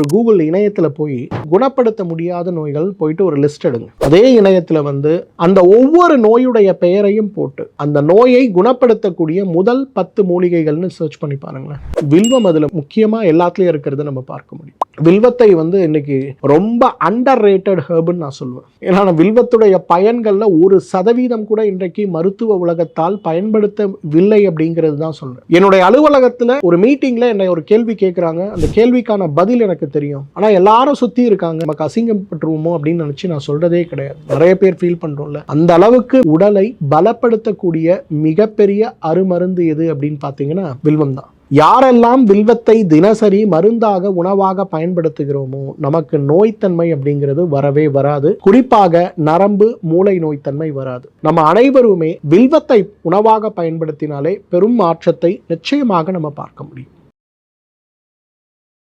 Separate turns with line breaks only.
ஒரு கூகுள் இணையத்துல போய் குணப்படுத்த முடியாத நோய்கள் போயிட்டு ஒரு லிஸ்ட் எடுங்க. அதே இணையத்துல அந்த ஒவ்வொரு நோயுடைய பெயரையும் போட்டு அந்த நோயை குணப்படுத்தக்கூடிய முதல் 10 மூலிகைகள்னு சர்ச் பண்ணி பாருங்களேன். வில்வம் அதுல முக்கியமா எல்லாத்துலயும் இருக்கிறத நம்ம பார்க்க முடியும். வில்வத்தை இன்னைக்கு ரொம்ப அண்டர் ரேட்டட் ஹெர்ப்னு நான் சொல்லுவேன். ஏன்னா வில்வத்துடைய பயன்கள்ல 1% கூட இன்றைக்கு மருத்துவ உலகத்தால் பயன்படுத்தவில்லை அப்படிங்கிறது தான் சொல்றேன். என்னுடைய அலுவலகத்துல ஒரு மீட்டிங்ல என்னை ஒரு கேள்வி கேட்கிறாங்க. அந்த கேள்விக்கான பதில் எனக்கு தெரியும். ஆனா எல்லாரும் சுத்தி இருக்காங்க, நமக்கு அசிங்கப்பட்டுருவோமோ அப்படின்னு நினைச்சு நான் சொல்றதே கிடையாது. நிறைய பேர் ஃபீல் பண்றோம்ல, அந்த அளவுக்கு உடலை பலப்படுத்தக்கூடிய மிகப்பெரிய அருமருந்து எது அப்படின்னு பாத்தீங்கன்னா வில்வம் தான். யாரெல்லாம் வில்வத்தை தினசரி மருந்தாக உணவாக பயன்படுத்துகிறோமோ நமக்கு நோய்த்தன்மை அப்படிங்கிறது வரவே வராது. குறிப்பாக நரம்பு மூளை நோய்த்தன்மை வராது. நம்ம அனைவருமே வில்வத்தை உணவாக பயன்படுத்தினாலே பெரும் மாற்றத்தை நிச்சயமாக நம்ம பார்க்க முடியும்.